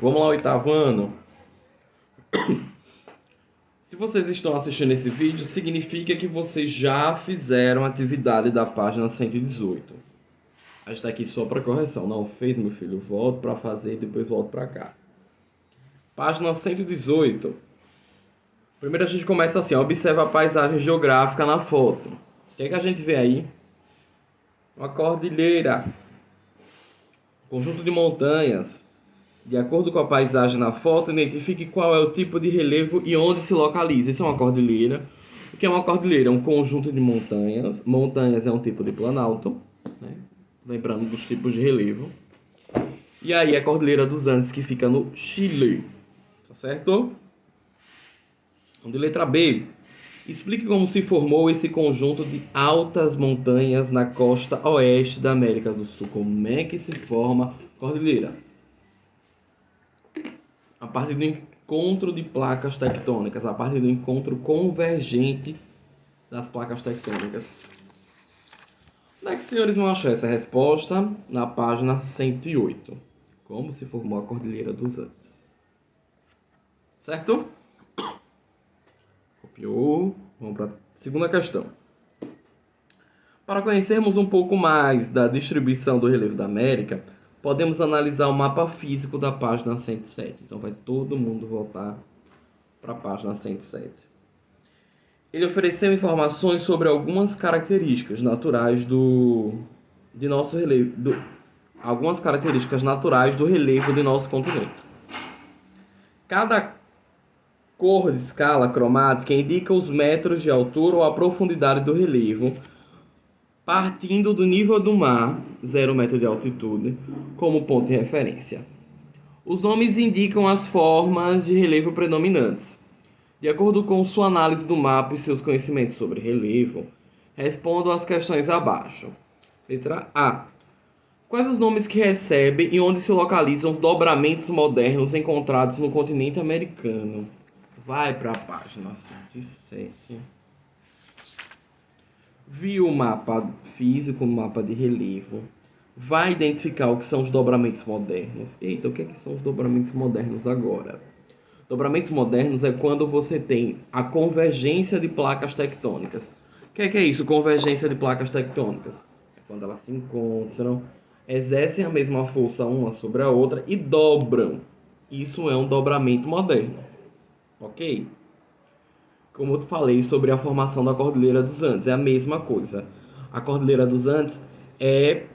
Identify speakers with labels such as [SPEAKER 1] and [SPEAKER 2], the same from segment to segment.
[SPEAKER 1] Vamos lá, oitavo ano. Se vocês estão assistindo esse vídeo, significa que vocês já fizeram a atividade da página 118. A gente está aqui só para correção. Não fez, meu filho? Volto para fazer e depois volto para cá. Página 118. Primeiro a gente começa assim, ó, observa a paisagem geográfica na foto. O que é que a gente vê aí? Uma cordilheira. Conjunto de montanhas. De acordo com a paisagem na foto, identifique qual é o tipo de relevo e onde se localiza. Isso é uma cordilheira. O que é uma cordilheira? É um conjunto de montanhas. Montanhas é um tipo de planalto, né? Lembrando dos tipos de relevo. E aí a Cordilheira dos Andes, que fica no Chile. Tá certo? Então, de letra B. Explique como se formou esse conjunto de altas montanhas na costa oeste da América do Sul. Como é que se forma a cordilheira? A partir do encontro de placas tectônicas, a partir do encontro convergente das placas tectônicas. Onde é que os senhores vão achar essa resposta? Na página 108. Como se formou a Cordilheira dos Andes. Certo? Copiou. Vamos para a segunda questão. Para conhecermos um pouco mais da distribuição do relevo da América, podemos analisar o mapa físico da página 107. Então vai todo mundo voltar para a página 107. Ele ofereceu informações sobre algumas características naturais de nosso relevo, algumas características naturais do relevo de nosso continente. Cada cor de escala cromática indica os metros de altura ou a profundidade do relevo, partindo do nível do mar, 0 metro de altitude, como ponto de referência. Os nomes indicam as formas de relevo predominantes. De acordo com sua análise do mapa e seus conhecimentos sobre relevo, respondam às questões abaixo. Letra A. Quais os nomes que recebem e onde se localizam os dobramentos modernos encontrados no continente americano? Vai para a página 107. Viu o mapa físico, o mapa de relevo. Vai identificar o que são os dobramentos modernos. Eita, o que são os dobramentos modernos agora? Dobramentos modernos é quando você tem a convergência de placas tectônicas. O que é isso, convergência de placas tectônicas? É quando elas se encontram, exercem a mesma força uma sobre a outra e dobram. Isso é um dobramento moderno. Ok? Como eu falei sobre a formação da Cordilheira dos Andes, é a mesma coisa. A Cordilheira dos Andes é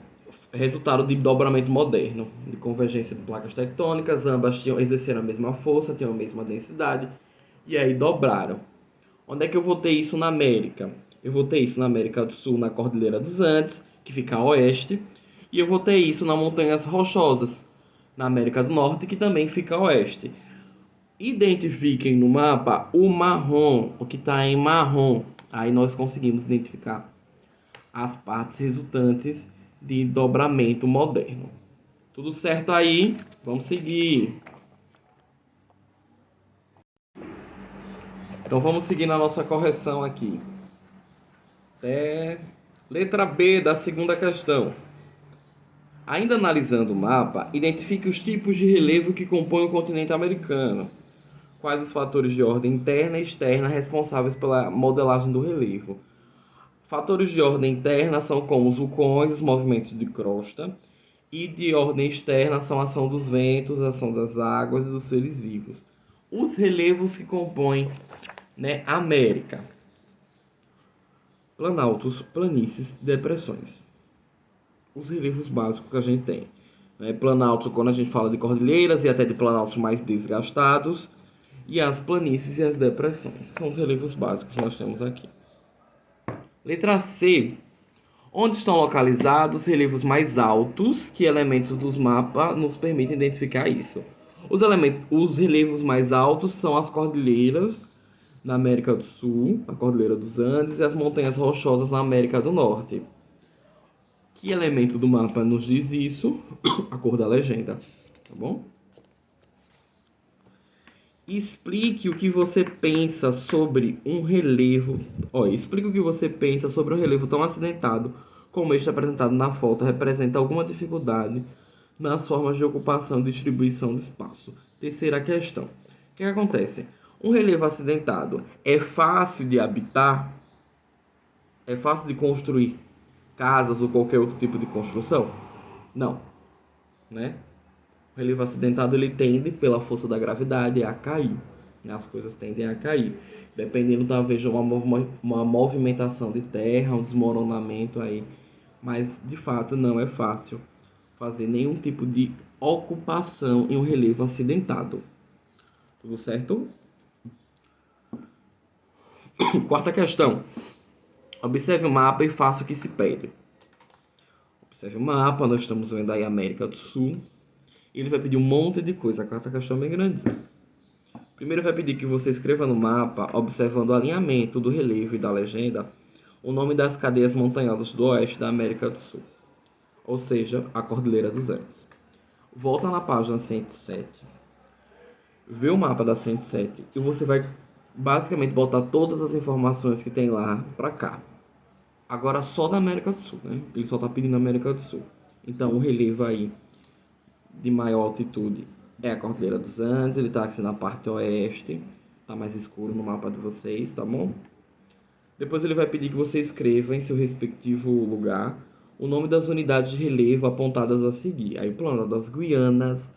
[SPEAKER 1] resultado de dobramento moderno, de convergência de placas tectônicas, ambas exerceram a mesma força, tinham a mesma densidade, e aí dobraram. Onde é que eu vou ter isso na América? Eu vou ter isso na América do Sul, na Cordilheira dos Andes, que fica a oeste, e eu vou ter isso nas Montanhas Rochosas, na América do Norte, que também fica a oeste. Identifiquem no mapa o marrom, o que está em marrom. Aí nós conseguimos identificar as partes resultantes de dobramento moderno. Tudo certo aí? Vamos seguir. Então vamos seguir na nossa correção aqui. Letra B da segunda questão. Ainda analisando o mapa, identifique os tipos de relevo que compõem o continente americano. Quais os fatores de ordem interna e externa responsáveis pela modelagem do relevo? Fatores de ordem interna são como os vulcões, os movimentos de crosta, e de ordem externa são a ação dos ventos, a ação das águas e dos seres vivos. Os relevos que compõem, a América: planaltos, planícies, depressões. Os relevos básicos que a gente tem. Planalto, quando a gente fala de cordilheiras e até de planaltos mais desgastados, e as planícies e as depressões. São os relevos básicos que nós temos aqui. Letra C. Onde estão localizados relevos mais altos? Que elementos dos mapas nos permitem identificar isso? Os relevos mais altos são as cordilheiras na América do Sul, a Cordilheira dos Andes, e as montanhas rochosas na América do Norte. Que elemento do mapa nos diz isso? A cor da legenda, tá bom? Explique o que você pensa sobre um relevo. Explique o que você pensa sobre um relevo tão acidentado como este apresentado na foto. Representa alguma dificuldade nas formas de ocupação e distribuição do espaço. Terceira questão. O que acontece? Um relevo acidentado é fácil de habitar? É fácil de construir casas ou qualquer outro tipo de construção? Não, né? O relevo acidentado ele tende, pela força da gravidade, a cair. As coisas tendem a cair. Dependendo, talvez, de uma movimentação de terra, um desmoronamento aí. Mas, de fato, não é fácil fazer nenhum tipo de ocupação em um relevo acidentado. Tudo certo? Quarta questão. Observe o mapa e faça o que se pede. Observe o mapa, nós estamos vendo aí a América do Sul. Ele vai pedir um monte de coisa. A quarta questão é bem grandinha. Primeiro vai pedir que você escreva no mapa, observando o alinhamento do relevo e da legenda, o nome das cadeias montanhosas do oeste da América do Sul, ou seja, a Cordilheira dos Andes. Volta na página 107, vê o mapa da 107 e você vai basicamente botar todas as informações que tem lá para cá. Agora só da América do Sul, né? Ele só está pedindo América do Sul. Então o relevo aí de maior altitude é a Cordilheira dos Andes, ele está aqui na parte oeste, está mais escuro no mapa de vocês, tá bom? Depois ele vai pedir que você escreva em seu respectivo lugar o nome das unidades de relevo apontadas a seguir. Aí o Planalto das Guianas,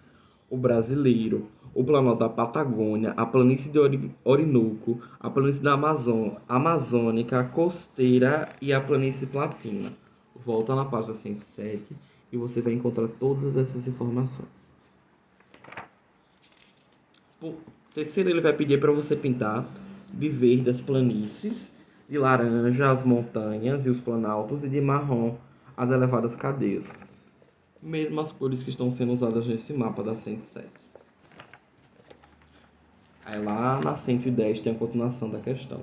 [SPEAKER 1] o Brasileiro, o Planalto da Patagônia, a Planície de Orinoco, a Planície da Amazônica, a Costeira e a Planície Platina. Volta na página 107 e você vai encontrar todas essas informações. Terceiro, ele vai pedir para você pintar de verde as planícies, de laranja as montanhas e os planaltos e de marrom as elevadas cadeias. Mesmas cores que estão sendo usadas nesse mapa da 107. Aí lá na 110 tem a continuação da questão.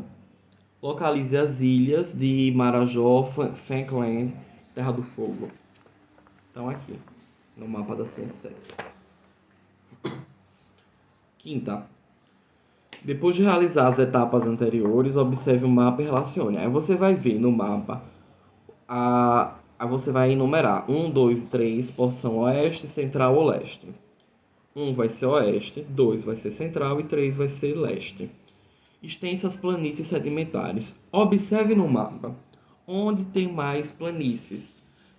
[SPEAKER 1] Localize as ilhas de Marajó, Falkland, Terra do Fogo. Estão aqui, no mapa da 107. Quinta. Depois de realizar as etapas anteriores, observe o mapa e relacione. Aí você vai ver no mapa, aí você vai enumerar 1, 2, 3, porção oeste, central ou leste. 1 vai ser oeste, 2 vai ser central e 3 vai ser leste. Extensas planícies sedimentares. Observe no mapa onde tem mais planícies.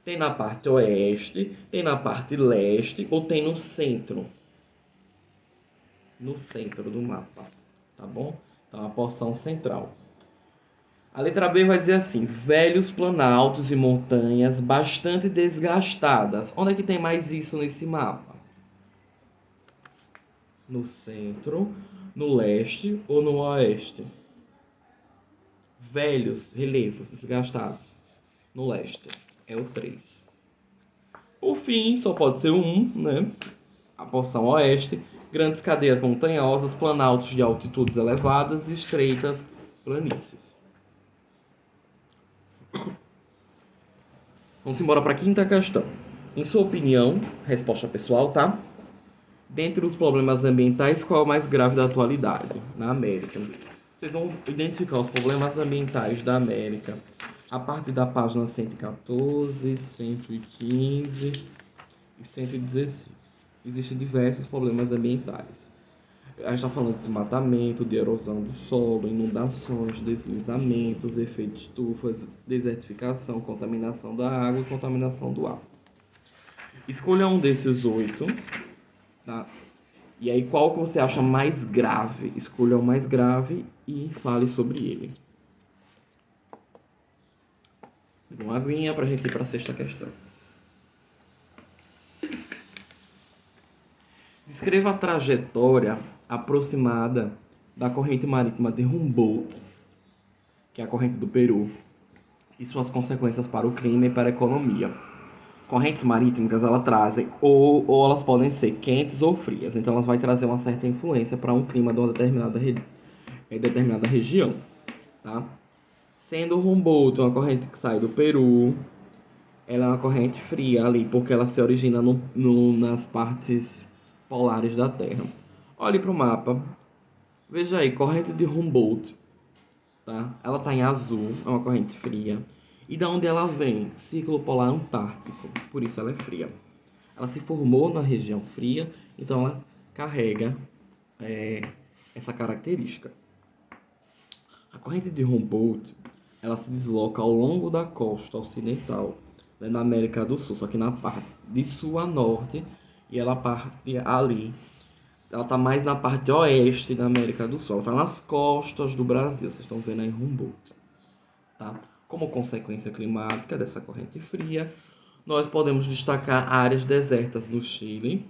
[SPEAKER 1] Tem na parte oeste, tem na parte leste ou tem no centro. No centro do mapa, tá bom? Então a porção central. A letra B vai dizer assim: velhos planaltos e montanhas bastante desgastadas. Onde é que tem mais isso nesse mapa? No centro, no leste ou no oeste? Velhos relevos desgastados. No leste. É o 3. Por fim, só pode ser o 1, né? A porção oeste. Grandes cadeias montanhosas, planaltos de altitudes elevadas e estreitas planícies. Vamos embora para a quinta questão. Em sua opinião, resposta pessoal, tá? Dentre os problemas ambientais, qual é o mais grave da atualidade na América? Vocês vão identificar os problemas ambientais da América a partir da página 114, 115 e 116. Existem diversos problemas ambientais. A gente está falando de desmatamento, de erosão do solo, inundações, deslizamentos, efeito de estufa, desertificação, contaminação da água e contaminação do ar. Escolha um desses 8, tá? E aí, qual que você acha mais grave? Escolha o mais grave e fale sobre ele. Uma aguinha para a gente ir para a sexta questão. Descreva a trajetória aproximada da corrente marítima de Humboldt, que é a corrente do Peru, e suas consequências para o clima e para a economia. Correntes marítimas, elas trazem, ou elas podem ser quentes ou frias, então elas vão trazer uma certa influência para um clima de uma determinada região, tá? Sendo o Humboldt uma corrente que sai do Peru, ela é uma corrente fria ali, porque ela se origina nas partes polares da Terra. Olhe para o mapa, veja aí, corrente de Humboldt, tá? Ela está em azul, é uma corrente fria. E da onde ela vem? Círculo Polar Antártico, por isso ela é fria. ela se formou na região fria, então ela carrega essa característica. A corrente de Humboldt, ela se desloca ao longo da costa ocidental, né, na América do Sul, só que na parte de sul a norte, e ela parte ali. Ela está mais na parte oeste da América do Sul, ela está nas costas do Brasil, vocês estão vendo aí Humboldt. Tá? Como consequência climática dessa corrente fria, nós podemos destacar áreas desertas no Chile,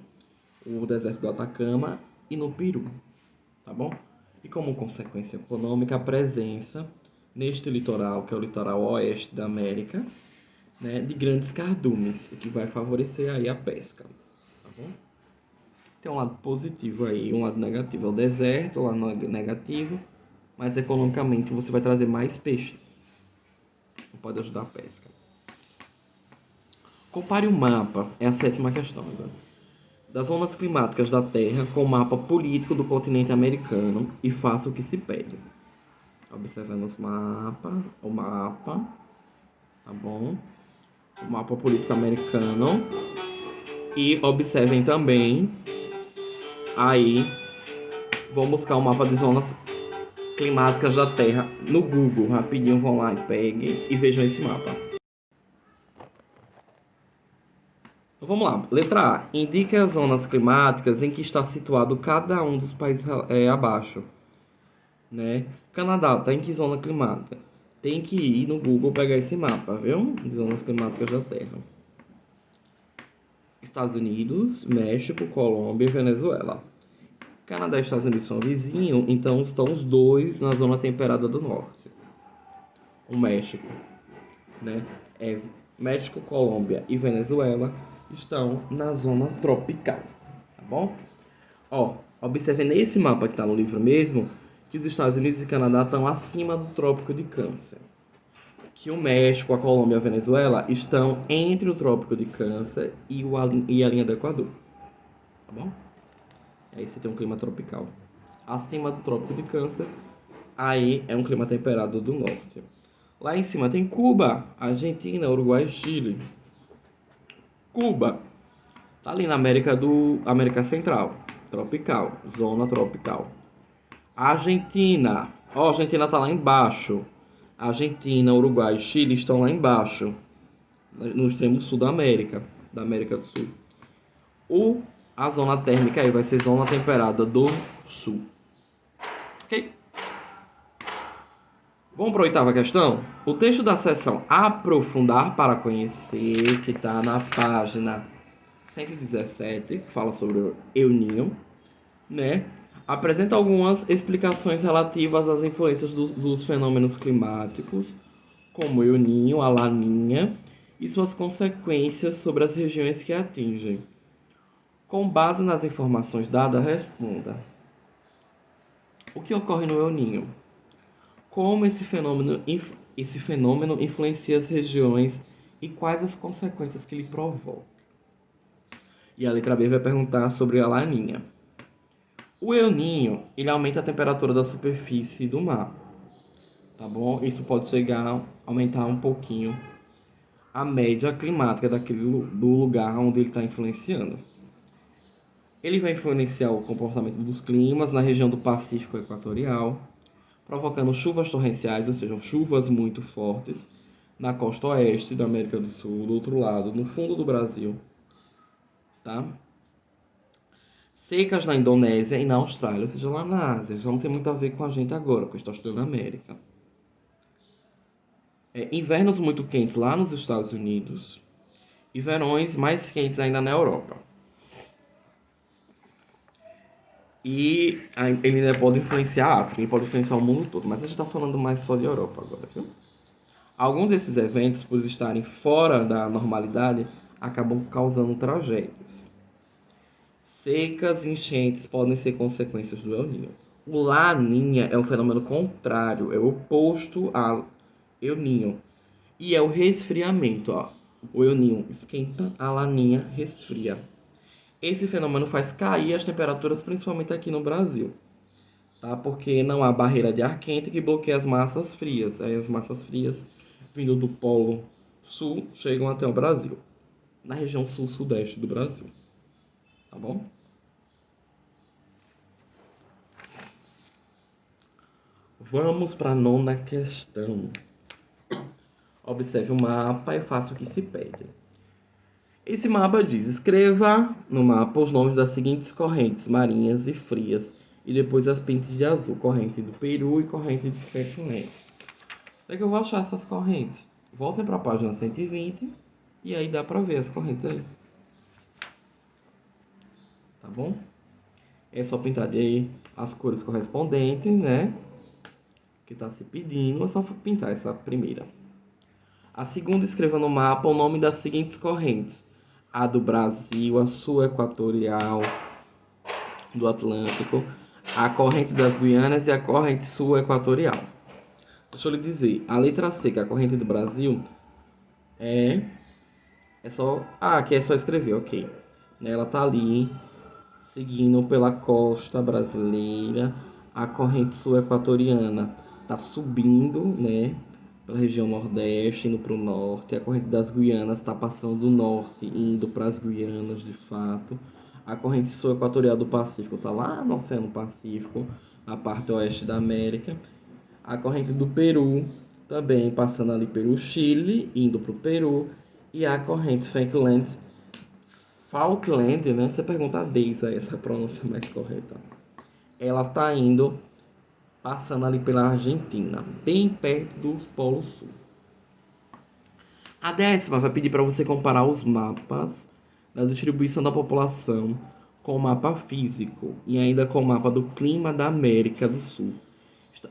[SPEAKER 1] o deserto do Atacama e no Peru, tá bom? E como consequência econômica, a presença neste litoral, que é o litoral oeste da América, né, de grandes cardumes, o que vai favorecer aí a pesca, tá bom? Tem um lado positivo aí, um lado negativo é o deserto, o lado negativo, mas economicamente você vai trazer mais peixes, pode ajudar a pesca. Compare o mapa, é a sétima questão agora, das zonas climáticas da Terra com o mapa político do continente americano e faça o que se pede. Observemos o mapa, tá bom? O mapa político americano. E observem também, aí, vão buscar o mapa de zonas climáticas da Terra no Google. Rapidinho vão lá e peguem e vejam esse mapa. Então vamos lá. Letra A. Indique as zonas climáticas em que está situado cada um dos países abaixo. Né? Canadá está em que zona climática? Tem que ir no Google pegar esse mapa, viu? De zonas climáticas da Terra. Estados Unidos, México, Colômbia e Venezuela. Canadá e Estados Unidos são vizinhos, então estão os dois na zona temperada do norte. O México, né? México, Colômbia e Venezuela estão na zona tropical, tá bom? Ó, observe nesse mapa que está no livro mesmo, que os Estados Unidos e Canadá estão acima do Trópico de Câncer. Que o México, a Colômbia e a Venezuela estão entre o Trópico de Câncer e a linha do Equador. Tá bom? Aí você tem um clima tropical. Acima do Trópico de Câncer, aí é um clima temperado do norte. Lá em cima tem Cuba, Argentina, Uruguai e Chile. Cuba tá ali na América Central, tropical, zona tropical. Argentina, ó, a Argentina tá lá embaixo. Argentina, Uruguai e Chile estão lá embaixo, no extremo sul da América do Sul. A zona térmica aí vai ser zona temperada do sul. Ok? Vamos para a oitava questão? O texto da seção Aprofundar para Conhecer, que está na página 117, que fala sobre o El Niño, né? Apresenta algumas explicações relativas às influências dos fenômenos climáticos, como o El Niño, a Laninha, e suas consequências sobre as regiões que atingem. Com base nas informações dadas, responda. O que ocorre no El Niño? Como esse fenômeno influencia as regiões e quais as consequências que ele provoca? E a letra B vai perguntar sobre a Laninha. O El Niño, ele aumenta a temperatura da superfície do mar, tá bom? Isso pode chegar a aumentar um pouquinho a média climática do lugar onde ele está influenciando. Ele vai influenciar o comportamento dos climas na região do Pacífico Equatorial, provocando chuvas torrenciais, ou seja, chuvas muito fortes, na costa oeste da América do Sul, do outro lado, no fundo do Brasil, tá? Secas na Indonésia e na Austrália, ou seja, lá na Ásia. Já não tem muito a ver com a gente agora, porque está estudando a América. Invernos muito quentes lá nos Estados Unidos e verões mais quentes ainda na Europa. E ele ainda pode influenciar a África, ele pode influenciar o mundo todo, mas a gente está falando mais só de Europa agora, viu? Alguns desses eventos, por estarem fora da normalidade, acabam causando tragédias. Secas e enchentes podem ser consequências do El Niño. O Laninha é um fenômeno contrário, é o oposto ao El Niño. E é o resfriamento, ó. O El Niño esquenta, a Laninha resfria. Esse fenômeno faz cair as temperaturas, principalmente aqui no Brasil, tá? Porque não há barreira de ar quente que bloqueia as massas frias. Aí as massas frias, vindo do Polo Sul, chegam até o Brasil, na região sul-sudeste do Brasil. Tá bom? Vamos para a 9ª questão. Observe o mapa e faça o que se pede. Esse mapa diz: escreva no mapa os nomes das seguintes correntes marinhas e frias e depois as pintes de azul, corrente do Peru e corrente de Falkland. Onde é que eu vou achar essas correntes? Voltem para a página 120 e aí dá para ver as correntes aí. Tá bom? É só pintar de aí as cores correspondentes, né? Que está se pedindo, é só pintar essa primeira. A segunda, escreva no mapa o nome das seguintes correntes: a do Brasil, a sul equatorial do Atlântico, a corrente das Guianas e a corrente sul equatorial. Deixa eu lhe dizer, a letra C, que é a corrente do Brasil, é só... aqui é só escrever, ok. Ela tá ali, seguindo pela costa brasileira, a corrente sul equatoriana tá subindo, né? Pela região nordeste, indo para o norte. A corrente das Guianas está passando do norte, indo para as Guianas, de fato. A corrente sul equatorial do Pacífico está lá no Oceano Pacífico, na parte oeste da América. A corrente do Peru, também passando ali pelo Chile, indo para o Peru. E a corrente Falkland, né? Você pergunta a Deisa, essa pronúncia mais correta. Ela está indo, passando ali pela Argentina, bem perto do Polo Sul. A 10ª vai pedir para você comparar os mapas da distribuição da população com o mapa físico e ainda com o mapa do clima da América do Sul.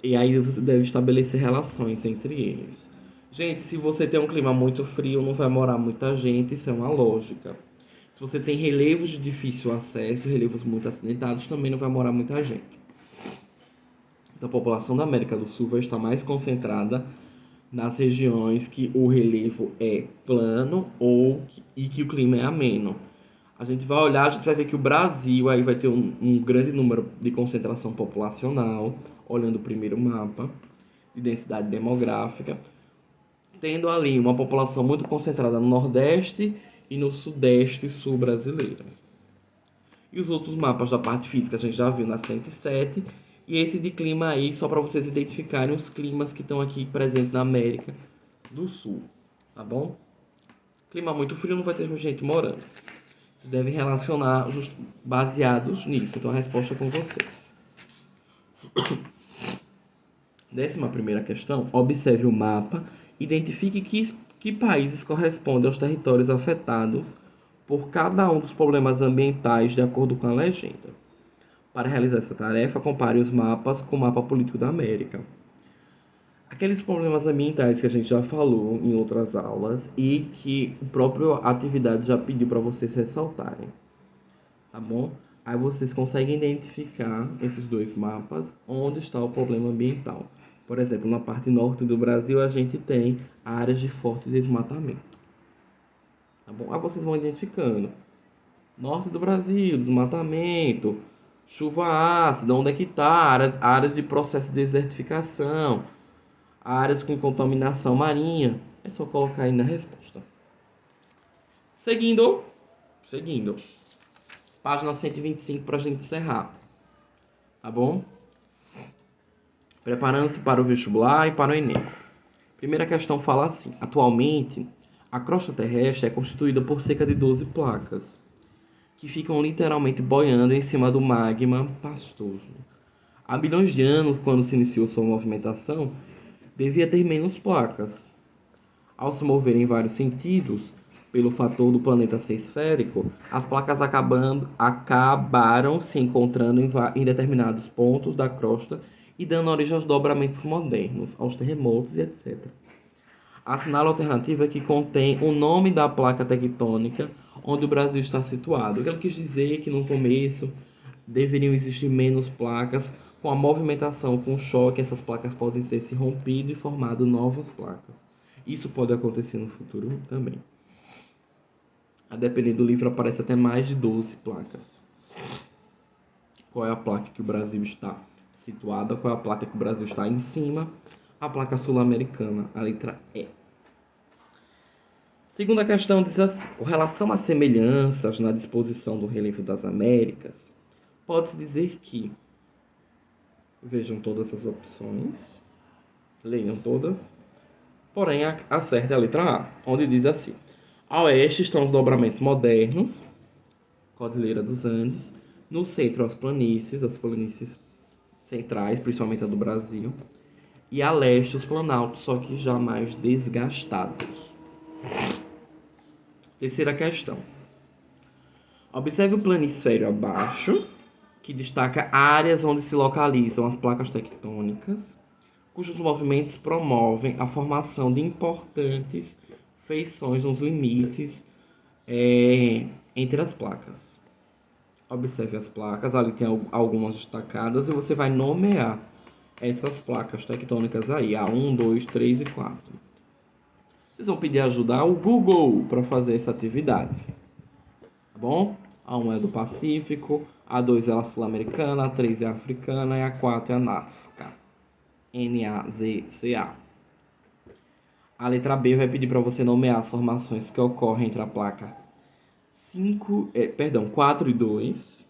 [SPEAKER 1] E aí você deve estabelecer relações entre eles. Gente, se você tem um clima muito frio, não vai morar muita gente, isso é uma lógica. Se você tem relevos de difícil acesso, relevos muito acidentados, também não vai morar muita gente. Então, a população da América do Sul vai estar mais concentrada nas regiões que o relevo é plano e que o clima é ameno. A gente vai olhar, a gente vai ver que o Brasil aí vai ter um grande número de concentração populacional, olhando o primeiro mapa de densidade demográfica, tendo ali uma população muito concentrada no Nordeste e no Sudeste sul brasileiro. E os outros mapas da parte física a gente já viu na 107. E esse de clima aí, só para vocês identificarem os climas que estão aqui presentes na América do Sul. Tá bom? Clima muito frio, não vai ter gente morando. Vocês devem relacionar baseados nisso. Então a resposta é com vocês. 11ª questão. Observe o mapa. Identifique que países correspondem aos territórios afetados por cada um dos problemas ambientais de acordo com a legenda. Para realizar essa tarefa, compare os mapas com o mapa político da América. Aqueles problemas ambientais que a gente já falou em outras aulas e que a própria atividade já pediu para vocês ressaltarem. Tá bom? Aí vocês conseguem identificar esses dois mapas onde está o problema ambiental. Por exemplo, na parte norte do Brasil a gente tem áreas de forte desmatamento. Tá bom? Aí vocês vão identificando. Norte do Brasil, desmatamento, chuva ácida, onde é que está? Áreas de processo de desertificação, áreas com contaminação marinha. É só colocar aí na resposta. Seguindo. Página 125 para a gente encerrar. Tá bom? Preparando-se para o vestibular e para o Enem. Primeira questão fala assim: atualmente, a crosta terrestre é constituída por cerca de 12 placas, que ficam literalmente boiando em cima do magma pastoso. Há bilhões de anos, quando se iniciou sua movimentação, devia ter menos placas. Ao se mover em vários sentidos, pelo fator do planeta ser esférico, as placas acabaram se encontrando em determinados pontos da crosta e dando origem aos dobramentos modernos, aos terremotos e etc. Assinala a alternativa que contém o nome da placa tectônica onde o Brasil está situado. O que ela quis dizer é que no começo deveriam existir menos placas. Com a movimentação, com o choque, essas placas podem ter se rompido e formado novas placas. Isso pode acontecer no futuro também. A depender do livro, aparece até mais de 12 placas. Qual é a placa que o Brasil está situada? Qual é a placa que o Brasil está em cima? A placa sul-americana, a letra E. Segunda questão diz assim: com relação às semelhanças na disposição do relevo das Américas, pode-se dizer que, vejam todas as opções, leiam todas, porém acerte a letra A, onde diz assim: a oeste estão os dobramentos modernos, Cordilheira dos Andes, no centro as planícies centrais, principalmente a do Brasil, e a leste os planaltos, só que já mais desgastados. Terceira questão. Observe o planisfério abaixo, que destaca áreas onde se localizam as placas tectônicas, cujos movimentos promovem a formação de importantes feições nos limites entre as placas. Observe as placas, ali tem algumas destacadas e você vai nomear essas placas tectônicas aí, a 1, 2, 3 e 4. Vocês vão pedir ajuda ao Google para fazer essa atividade, tá bom? A 1 é do Pacífico, a 2 é a Sul-Americana, a 3 é a Africana e a 4 é a Nazca. NAZCA. A letra B vai pedir para você nomear as formações que ocorrem entre a placa 4 e 2,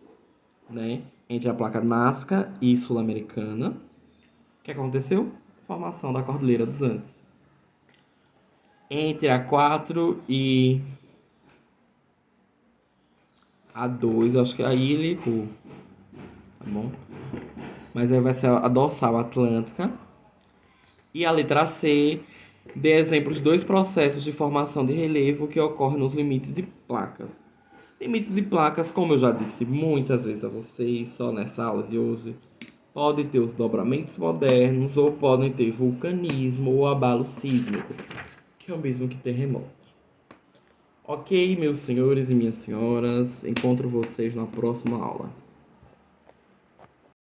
[SPEAKER 1] né? Entre a placa Nazca e Sul-Americana. O que aconteceu? Formação da Cordilheira dos Andes. Entre a 4 e a 2, eu acho que aí ele errou, tá bom? Mas aí vai ser a dorsal atlântica. E a letra C, dê exemplos de dois processos de formação de relevo que ocorrem nos limites de placas. Limites de placas, como eu já disse muitas vezes a vocês, só nessa aula de hoje, podem ter os dobramentos modernos ou podem ter vulcanismo ou abalo sísmico, que é o mesmo que terremoto. Ok, meus senhores e minhas senhoras, encontro vocês na próxima aula.